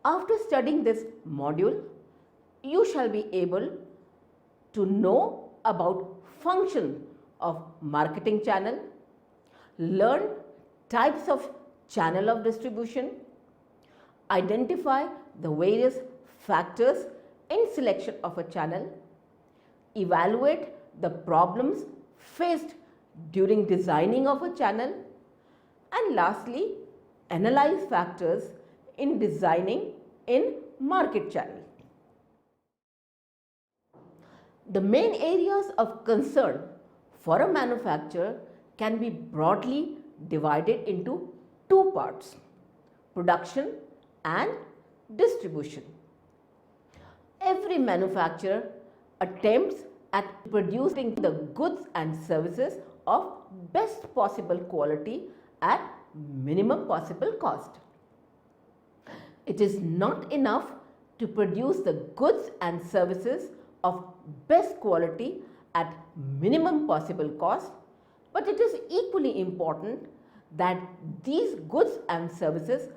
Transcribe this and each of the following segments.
After studying this module, you shall be able to know about function of marketing channel, learn types of channel of distribution, identify the various factors in selection of a channel, evaluate the problems faced during designing of a channel, and lastly, analyze factors in designing in market channel. The main areas of concern for a manufacturer can be broadly divided into two parts: production and distribution. Every manufacturer attempts at producing the goods and services of best possible quality at minimum possible cost. It is not enough to produce the goods and services of best quality at minimum possible cost, but it is equally important that these goods and services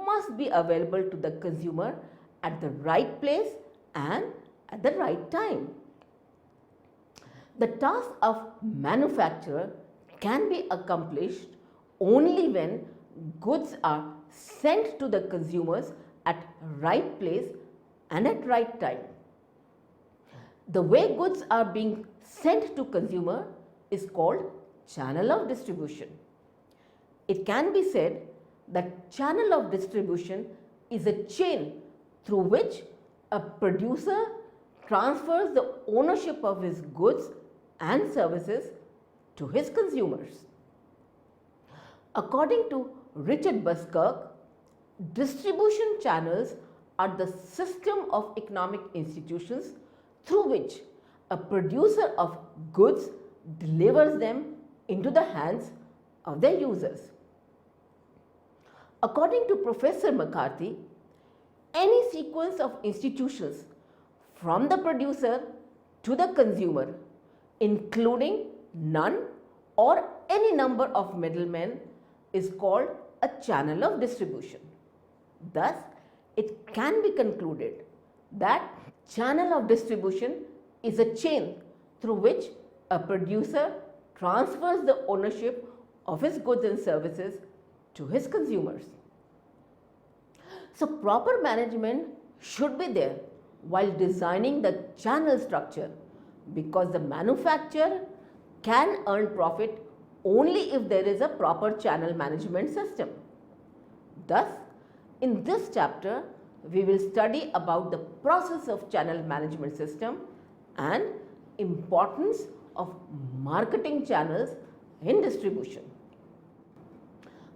must be available to the consumer at the right place and at the right time. The task of manufacturer can be accomplished only when goods are sent to the consumers at right place and at right time. The way goods are being sent to consumer is called channel of distribution. It can be said that channel of distribution is a chain through which a producer transfers the ownership of his goods and services to his consumers. According to Richard Buskirk, distribution channels are the system of economic institutions through which a producer of goods delivers them into the hands of their users. According to Professor McCarthy, any sequence of institutions from the producer to the consumer, including none or any number of middlemen, is called a channel of distribution. Thus, it can be concluded that channel of distribution is a chain through which a producer transfers the ownership of his goods and services to his consumers. So, proper management should be there while designing the channel structure, because the manufacturer can earn profit only if there is a proper channel management system. Thus, in this chapter, we will study about the process of channel management system and importance of marketing channels in distribution.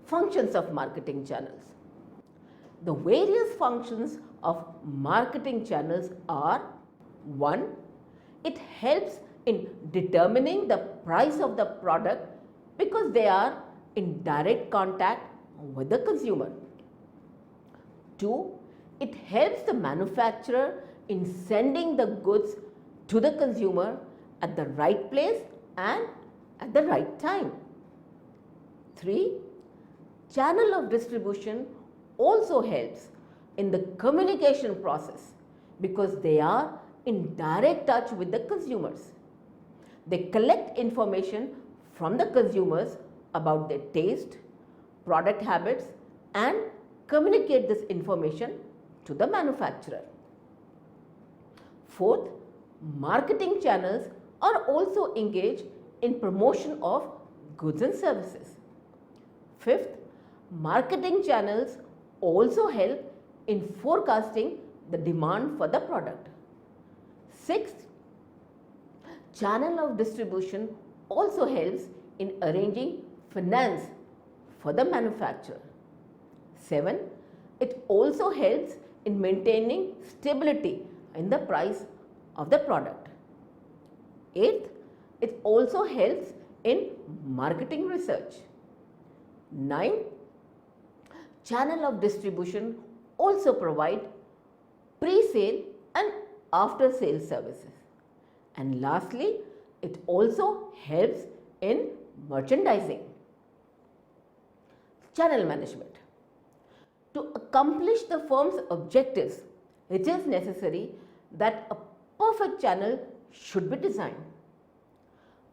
Functions of marketing channels. The various functions of marketing channels are: 1. It helps in determining the price of the product because they are in direct contact with the consumer. 2. It helps the manufacturer in sending the goods to the consumer at the right place and at the right time. 3. Channel of distribution also helps in the communication process because they are in direct touch with the consumers. They collect information from the consumers about their taste, product habits, and communicate this information to the manufacturer. 4th, marketing channels are also engaged in promotion of goods and services. 5th, marketing channels also help in forecasting the demand for the product. 6th, channel of distribution also helps in arranging finance for the manufacturer. 7, it also helps in maintaining stability in the price of the product. 8th, it also helps in marketing research. 9th, channel of distribution also provide pre-sale and after-sale services. And lastly, it also helps in merchandising. Channel management. To accomplish the firm's objectives, it is necessary that a perfect channel should be designed.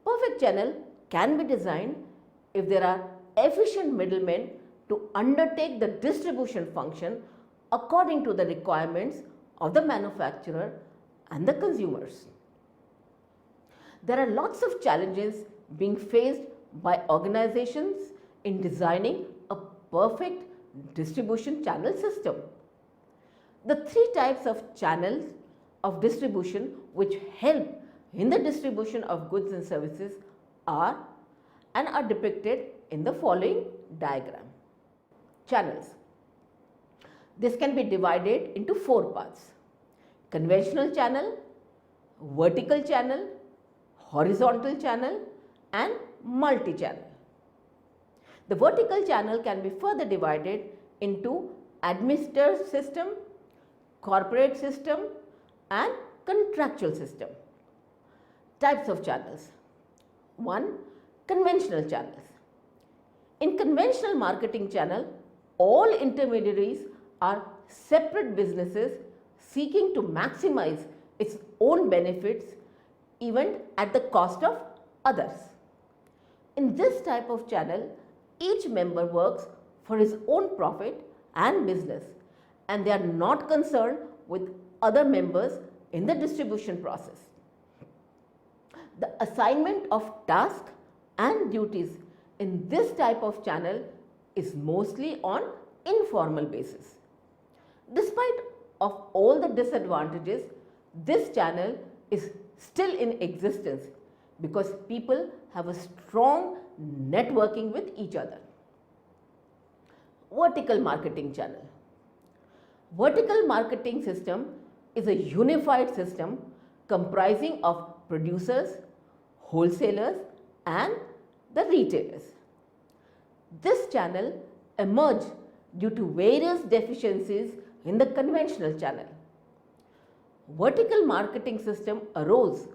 Perfect channel can be designed if there are efficient middlemen to undertake the distribution function according to the requirements of the manufacturer and the consumers. There are lots of challenges being faced by organizations in designing a perfect distribution channel system. The three types of channels of distribution which help in the distribution of goods and services are and are depicted in the following diagram. Channels. This can be divided into four parts: conventional channel, vertical channel, horizontal channel and multi-channel. The vertical channel can be further divided into administered system, corporate system and contractual system. Types of channels. 1. Conventional channels. In conventional marketing channel, all intermediaries are separate businesses seeking to maximize its own benefits even at the cost of others. In this type of channel, each member works for his own profit and business, and they are not concerned with other members in the distribution process. The assignment of tasks and duties in this type of channel is mostly on informal basis. Despite of all the disadvantages, this channel is still in existence because people have a strong networking with each other. Vertical marketing channel. Vertical marketing system is a unified system comprising of producers, wholesalers and the retailers. This channel emerged due to various deficiencies in the conventional channel. Vertical marketing system arose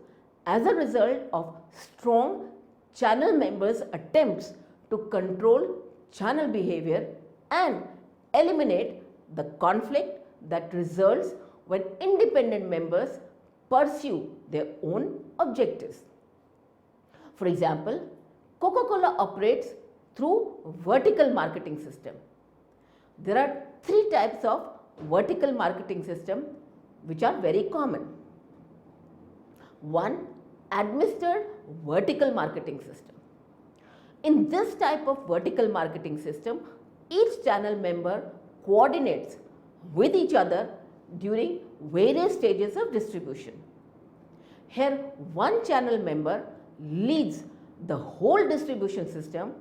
as a result of strong channel members' attempts to control channel behavior and eliminate the conflict that results when independent members pursue their own objectives. For example, Coca-Cola operates through vertical marketing system. There are three types of vertical marketing system which are very common. 1. Administered vertical marketing system. In this type of vertical marketing system, each channel member coordinates with each other during various stages of distribution. Here, one channel member leads the whole distribution system,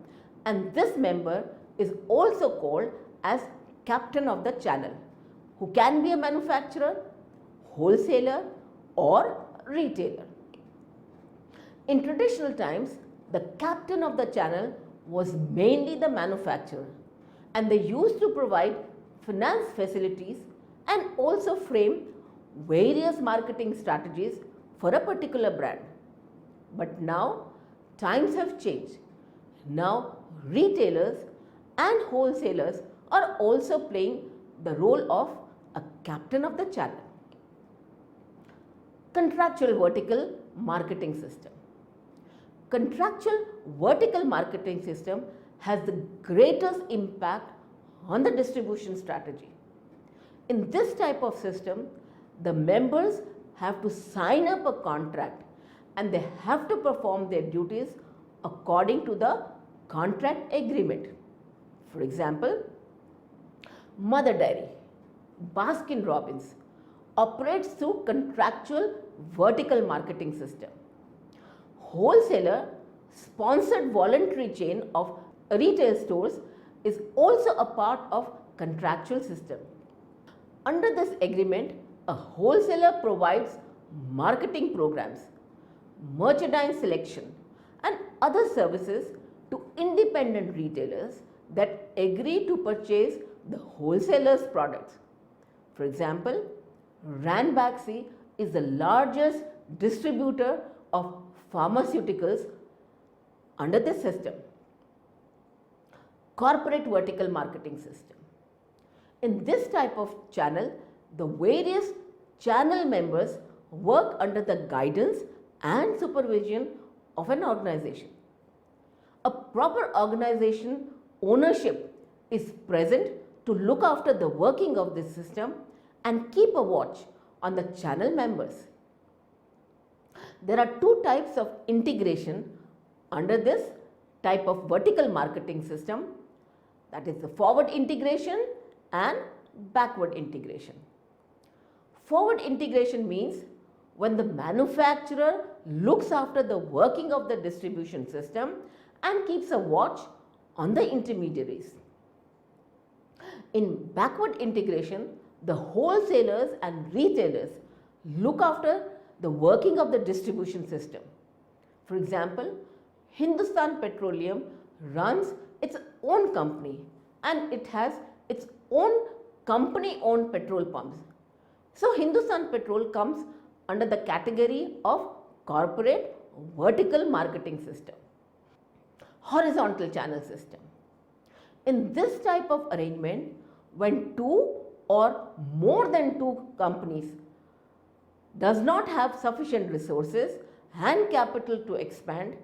and this member is also called as captain of the channel, who can be a manufacturer, wholesaler or retailer. In traditional times, the captain of the channel was mainly the manufacturer, and they used to provide finance facilities and also frame various marketing strategies for a particular brand. But now times have changed. Now retailers and wholesalers are also playing the role of a captain of the channel. Contractual vertical marketing system. Contractual vertical marketing system has the greatest impact on the distribution strategy. In this type of system, the members have to sign up a contract and they have to perform their duties according to the contract agreement. For example, Mother Dairy, Baskin Robbins operates through contractual vertical marketing system. Wholesaler sponsored voluntary chain of retail stores is also a part of contractual system. Under this agreement, a wholesaler provides marketing programs, merchandise selection and other services to independent retailers that agree to purchase the wholesaler's products. For example, Ranbaxy is the largest distributor of pharmaceuticals under this system. Corporate vertical marketing system. In this type of channel, the various channel members work under the guidance and supervision of an organization. A proper organization ownership is present to look after the working of this system and keep a watch on the channel members. There are two types of integration under this type of vertical marketing system, that is the forward integration and backward integration. Forward integration means when the manufacturer looks after the working of the distribution system and keeps a watch on the intermediaries. In backward integration, the wholesalers and retailers look after the working of the distribution system. For example, Hindustan Petroleum runs its own company and it has its own company-owned petrol pumps. So, Hindustan Petrol comes under the category of corporate vertical marketing system. Horizontal channel system. In this type of arrangement, when two or more than two companies does not have sufficient resources and capital to expand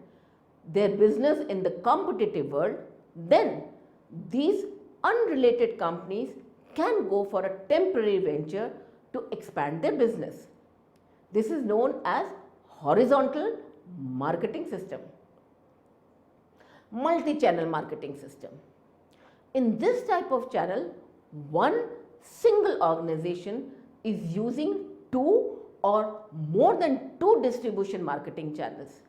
their business in the competitive world, then these unrelated companies can go for a temporary venture to expand their business. This is known as horizontal marketing system. Multi-channel marketing system. In this type of channel, one single organization is using two or more than two distribution marketing channels.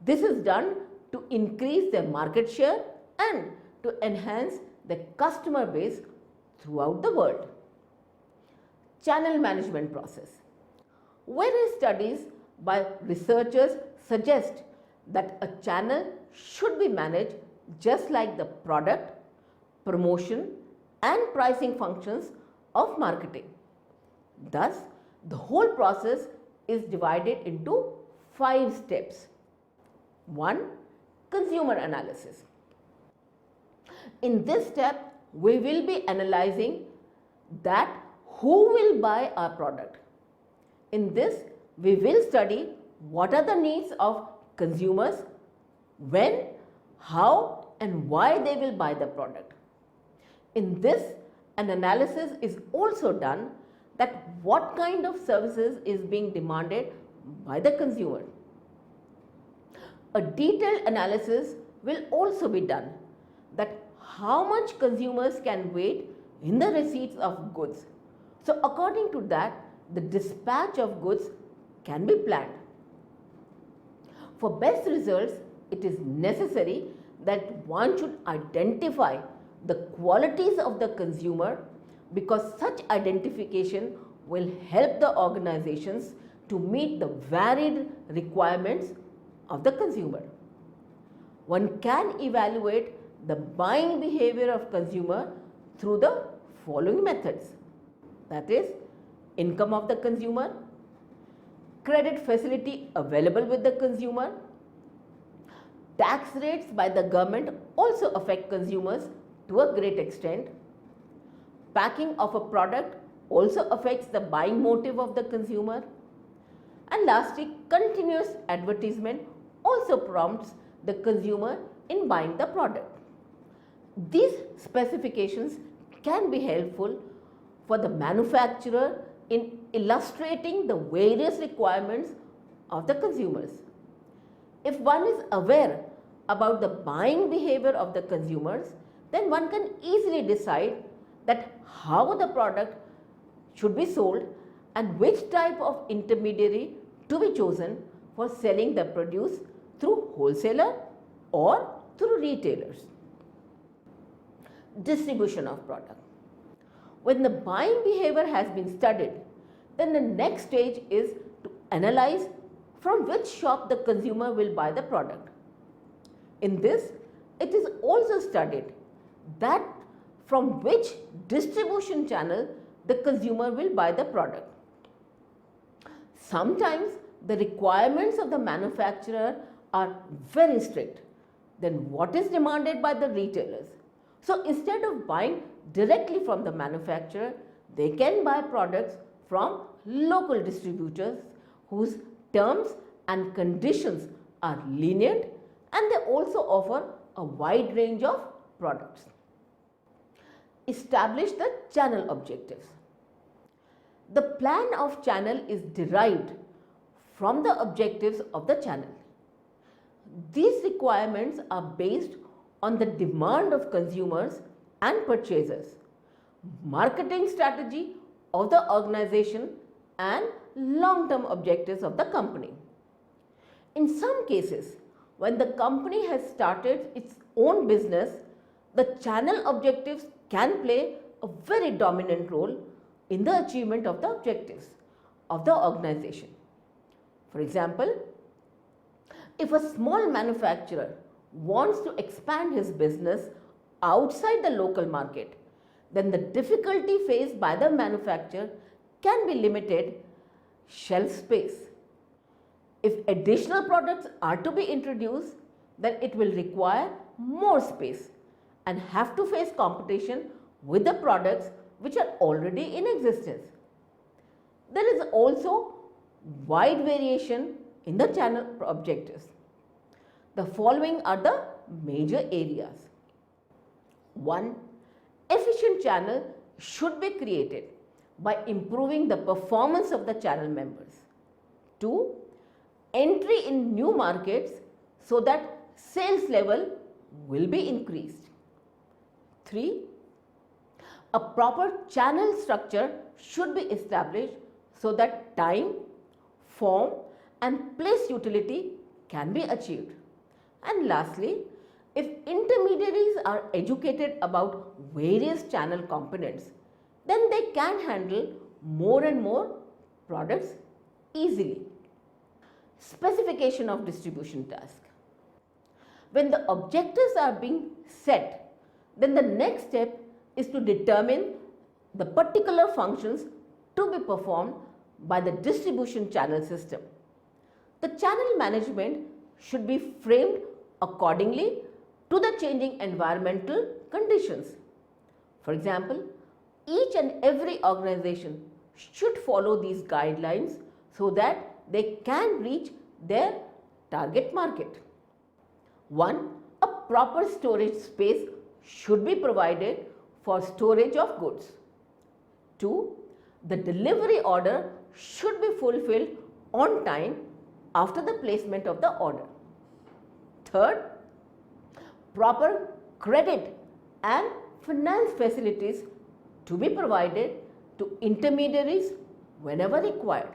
This is done to increase their market share and to enhance the customer base throughout the world. Channel management process. Various studies by researchers suggest that a channel should be managed just like the product, promotion and pricing functions of marketing. Thus, the whole process is divided into 5 steps. 1. Consumer analysis. In this step, we will be analyzing that who will buy our product. In this, we will study what are the needs of consumers, when, how and why they will buy the product. In this, an analysis is also done that what kind of services is being demanded by the consumer. A detailed analysis will also be done that how much consumers can wait in the receipts of goods. So according to that, the dispatch of goods can be planned. For best results, it is necessary that one should identify the qualities of the consumer, because such identification will help the organizations to meet the varied requirements of the consumer. One can evaluate the buying behavior of consumer through the following methods, that is, income of the consumer, credit facility available with the consumer. Tax rates by the government also affect consumers to a great extent. Packing of a product also affects the buying motive of the consumer. And lastly, continuous advertisement also prompts the consumer in buying the product. These specifications can be helpful for the manufacturer in illustrating the various requirements of the consumers. If one is aware about the buying behavior of the consumers, then one can easily decide that how the product should be sold and which type of intermediary to be chosen for selling the produce through wholesaler or through retailers. Distribution of product. When the buying behavior has been studied, then the next stage is to analyze from which shop the consumer will buy the product. In this, it is also studied that from which distribution channel the consumer will buy the product. Sometimes the requirements of the manufacturer are very strict. Then what is demanded by the retailers? So instead of buying directly from the manufacturer, they can buy products from local distributors whose terms and conditions are lenient, and they also offer a wide range of products. Establish the channel objectives. The plan of channel is derived from the objectives of the channel. These requirements are based on the demand of consumers and purchasers, marketing strategy of the organization, and long-term objectives of the company. In some cases, when the company has started its own business, the channel objectives can play a very dominant role in the achievement of the objectives of the organization. For example, if a small manufacturer wants to expand his business outside the local market, then the difficulty faced by the manufacturer can be limited shelf space. If additional products are to be introduced, then it will require more space and have to face competition with the products which are already in existence. There is also wide variation in the channel objectives. The following are the major areas. 1. Efficient channel should be created by improving the performance of the channel members. 2. Entry in new markets so that sales level will be increased. 3. A proper channel structure should be established so that time, form, and place utility can be achieved. And lastly, if intermediaries are educated about various channel components, then they can handle more and more products easily. Specification of distribution task. When the objectives are being set, then the next step is to determine the particular functions to be performed by the distribution channel system. The channel management should be framed accordingly to the changing environmental conditions. For example, each and every organization should follow these guidelines so that they can reach their target market. 1. A proper storage space should be provided for storage of goods. 2. The delivery order should be fulfilled on time after the placement of the order. 3rd, proper credit and finance facilities to be provided to intermediaries whenever required.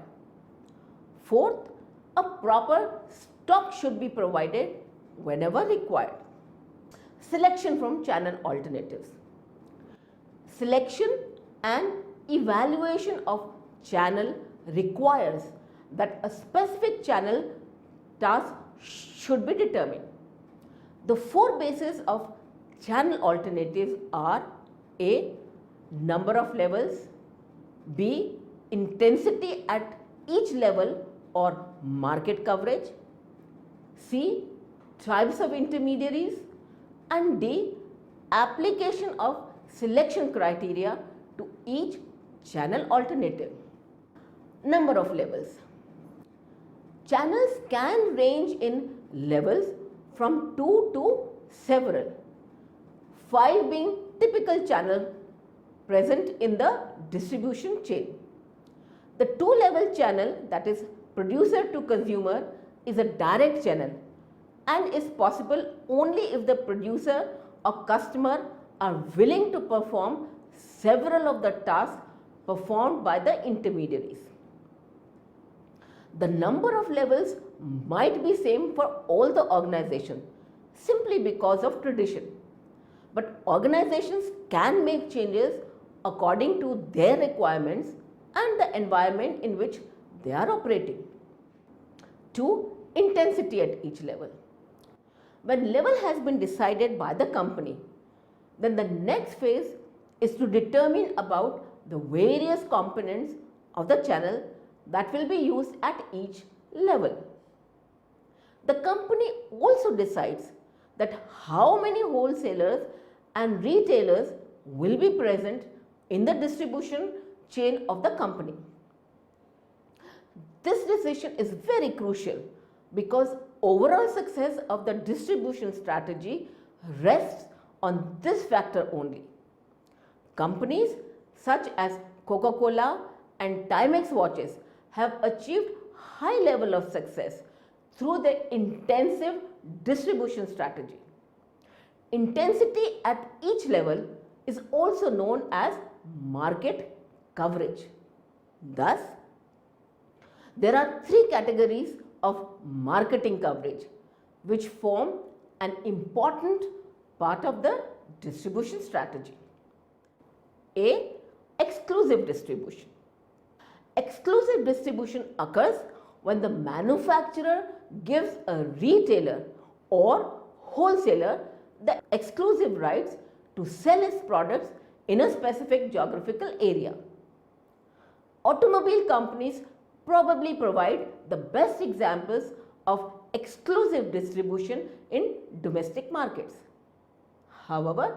4th, a proper stock should be provided whenever required. Selection from channel alternatives. Selection and evaluation of channel requires that a specific channel task should be determined. The 4 bases of channel alternatives are A. Number of levels, B. Intensity at each level or market coverage, C. Types of intermediaries, and D. Application of selection criteria to each channel alternative. Number of levels. Channels can range in levels from 2 to several, 5 being typical channel present in the distribution chain. The 2-level channel, that is producer to consumer, is a direct channel and is possible only if the producer or customer are willing to perform several of the tasks performed by the intermediaries. The number of levels might be same for all the organizations simply because of tradition, but organizations can make changes according to their requirements and the environment in which they are operating. 2. Intensity at each level. When level has been decided by the company, then the next phase is to determine about the various components of the channel that will be used at each level. The company also decides that how many wholesalers and retailers will be present in the distribution chain of the company. This decision is very crucial because overall success of the distribution strategy rests on this factor only. Companies such as Coca-Cola and Timex watches have achieved high level of success through their intensive distribution strategy. Intensity at each level is also known as market coverage. Thus, there are three categories of marketing coverage which form an important part of the distribution strategy. A. Exclusive distribution. Exclusive distribution occurs when the manufacturer gives a retailer or wholesaler the exclusive rights to sell its products in a specific geographical area. Automobile companies probably provide the best examples of exclusive distribution in domestic markets. However,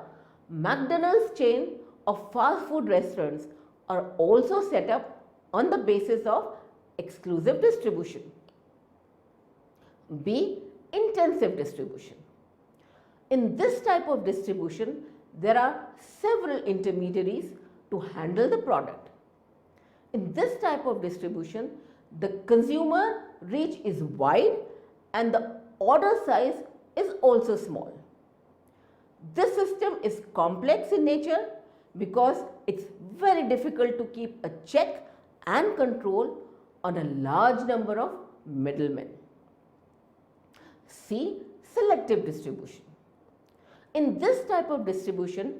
McDonald's chain of fast food restaurants are also set up on the basis of exclusive distribution. B. Intensive distribution. In this type of distribution, there are several intermediaries to handle the product. In this type of distribution, the consumer reach is wide and the order size is also small. This system is complex in nature because it's very difficult to keep a check and control on a large number of middlemen. C. Selective distribution. In this type of distribution,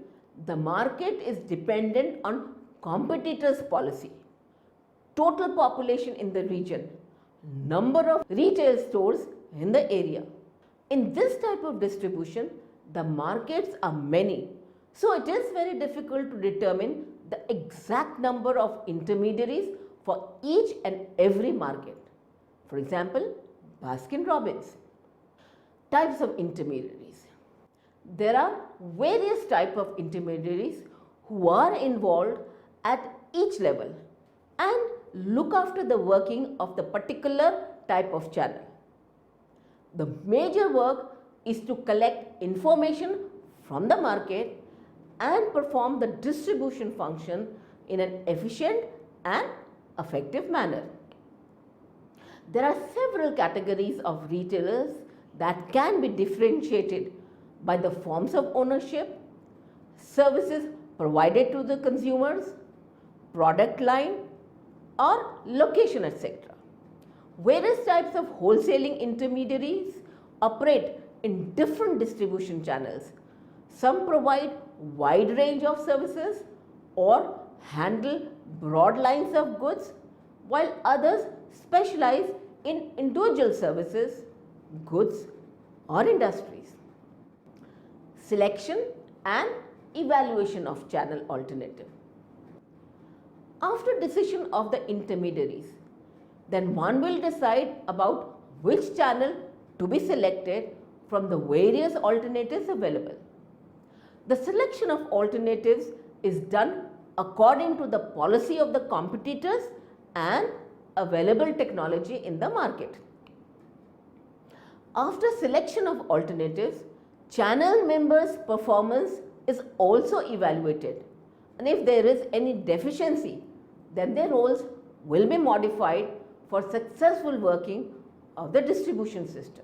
the market is dependent on competitors' policy, total population in the region, number of retail stores in the area. In this type of distribution, the markets are many, so it is very difficult to determine the exact number of intermediaries for each and every market. For example, Baskin-Robbins. Types of intermediaries. There are various types of intermediaries who are involved at each level and look after the working of the particular type of channel. The major work is to collect information from the market and perform the distribution function in an efficient and effective manner. There are several categories of retailers that can be differentiated by the forms of ownership, services provided to the consumers, product line or location, etc. Various types of wholesaling intermediaries operate in different distribution channels. Some provide wide range of services or handle broad lines of goods, while others specialize in individual services, goods or industries. Selection and evaluation of channel alternative. After decision of the intermediaries, then one will decide about which channel to be selected from the various alternatives available. The selection of alternatives is done according to the policy of the competitors and available technology in the market. After selection of alternatives, channel members' performance is also evaluated, and if there is any deficiency, then their roles will be modified for successful working of the distribution system.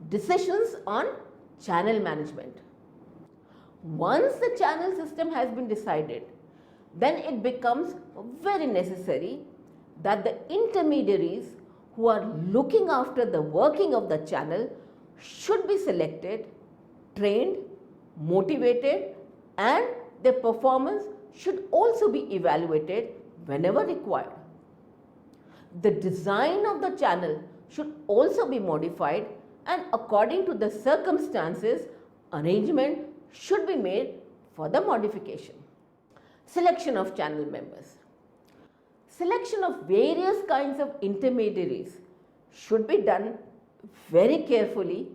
Decisions on channel management. Once the channel system has been decided, then it becomes very necessary that the intermediaries who are looking after the working of the channel should be selected, trained, motivated, and their performance should also be evaluated whenever required. The design of the channel should also be modified, and according to the circumstances, arrangement should be made for the modification. Selection of channel members. Selection of various kinds of intermediaries should be done very carefully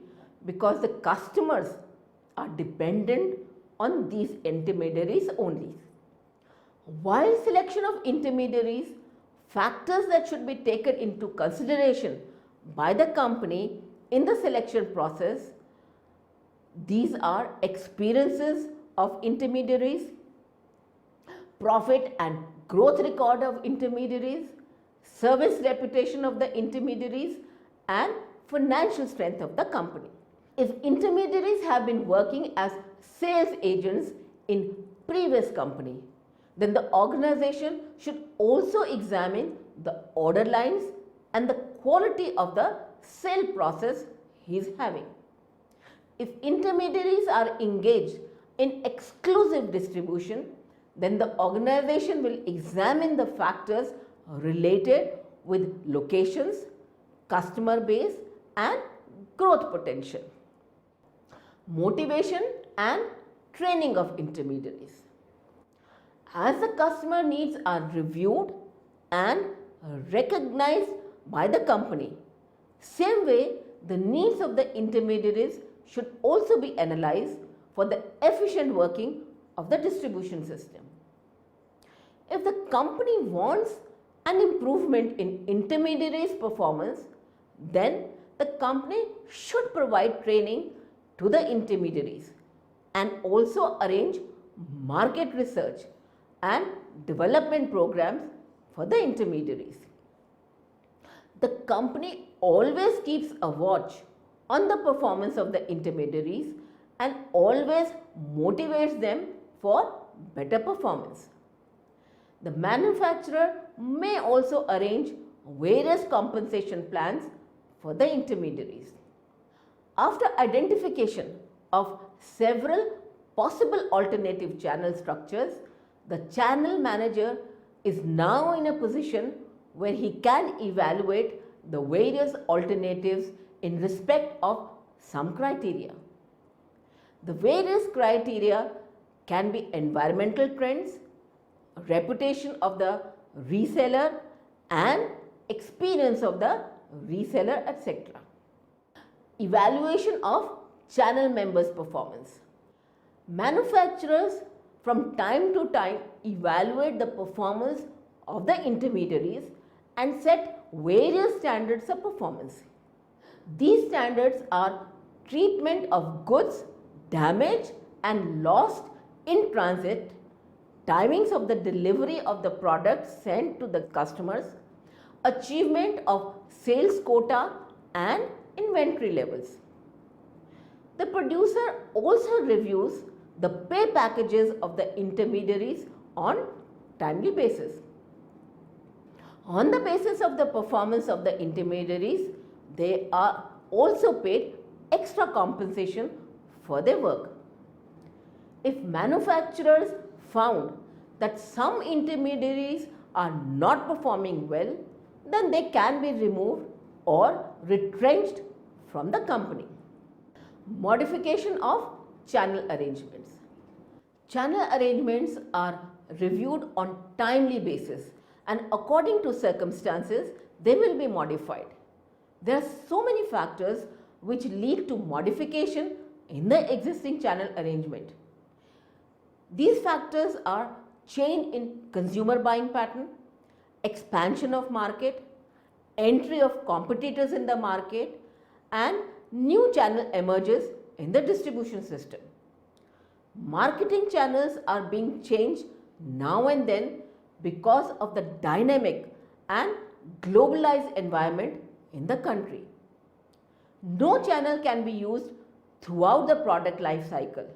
because the customers are dependent on these intermediaries only. While selection of intermediaries, factors that should be taken into consideration by the company in the selection process, these are experiences of intermediaries, profit and growth record of intermediaries, service reputation of the intermediaries, and financial strength of the company. If intermediaries have been working as sales agents in previous company, then the organization should also examine the order lines and the quality of the sale process he is having. If intermediaries are engaged in exclusive distribution, then the organization will examine the factors related with locations, customer base, and growth potential. Motivation and training of intermediaries. As the customer needs are reviewed and recognized by the company, same way the needs of the intermediaries should also be analyzed for the efficient working of the distribution system. If the company wants an improvement in intermediaries' performance, then the company should provide training to the intermediaries and also arrange market research and development programs for the intermediaries. The company always keeps a watch on the performance of the intermediaries and always motivates them for better performance. The manufacturer may also arrange various compensation plans for the intermediaries. After identification of several possible alternative channel structures, the channel manager is now in a position where he can evaluate the various alternatives in respect of some criteria. The various criteria can be environmental trends, reputation of the reseller, and experience of the reseller, etc. Evaluation of channel members' performance. Manufacturers from time to time evaluate the performance of the intermediaries and set various standards of performance. These standards are treatment of goods damaged and lost in transit, timings of the delivery of the products sent to the customers, achievement of sales quota, and inventory levels. The producer also reviews the pay packages of the intermediaries on timely basis. On the basis of the performance of the intermediaries, they are also paid extra compensation for their work. If manufacturers found that some intermediaries are not performing well, then they can be removed or retrenched from the company. Modification of channel arrangements. Channel arrangements are reviewed on timely basis and according to circumstances they will be modified. There are so many factors which lead to modification in the existing channel arrangement. These factors are change in consumer buying pattern, expansion of market, entry of competitors in the market, and new channel emerges in the distribution system. Marketing channels are being changed now and then because of the dynamic and globalized environment in the country. No channel can be used throughout the product life cycle.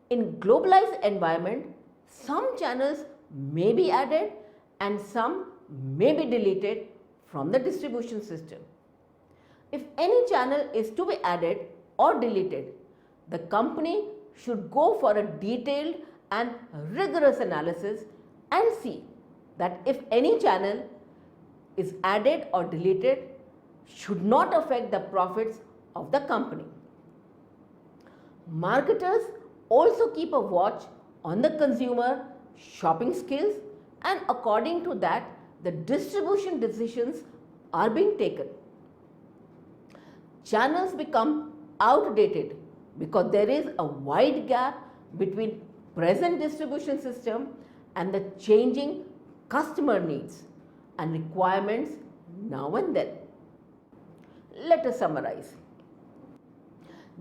In globalized environment, some channels may be added and some may be deleted from the distribution system. If any channel is to be added or deleted, the company should go for a detailed and rigorous analysis and see that if any channel is added or deleted should not affect the profits of the company. Marketers also keep a watch on the consumer shopping skills, and according to that the distribution decisions are being taken. Channels become outdated because there is a wide gap between present distribution system and the changing customer needs and requirements now and then. Let us summarize.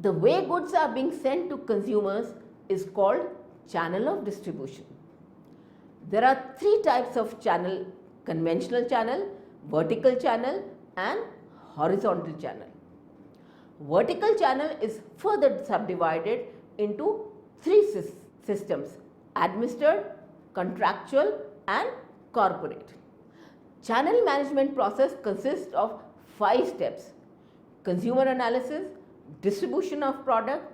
The way goods are being sent to consumers is called channel of distribution. There are three types of channel: conventional channel, vertical channel and horizontal channel. Vertical channel is further subdivided into three systems: administered, contractual and corporate. Channel management process consists of 5 steps: consumer analysis, distribution of product,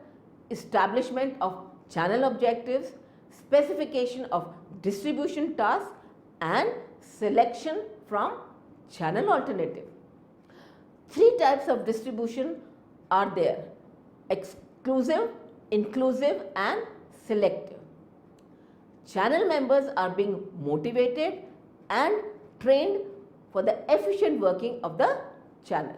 establishment of channel objectives, specification of distribution tasks and selection from channel alternative. 3 types of distribution are there: exclusive, inclusive and selective. Channel members are being motivated and trained for the efficient working of the channel.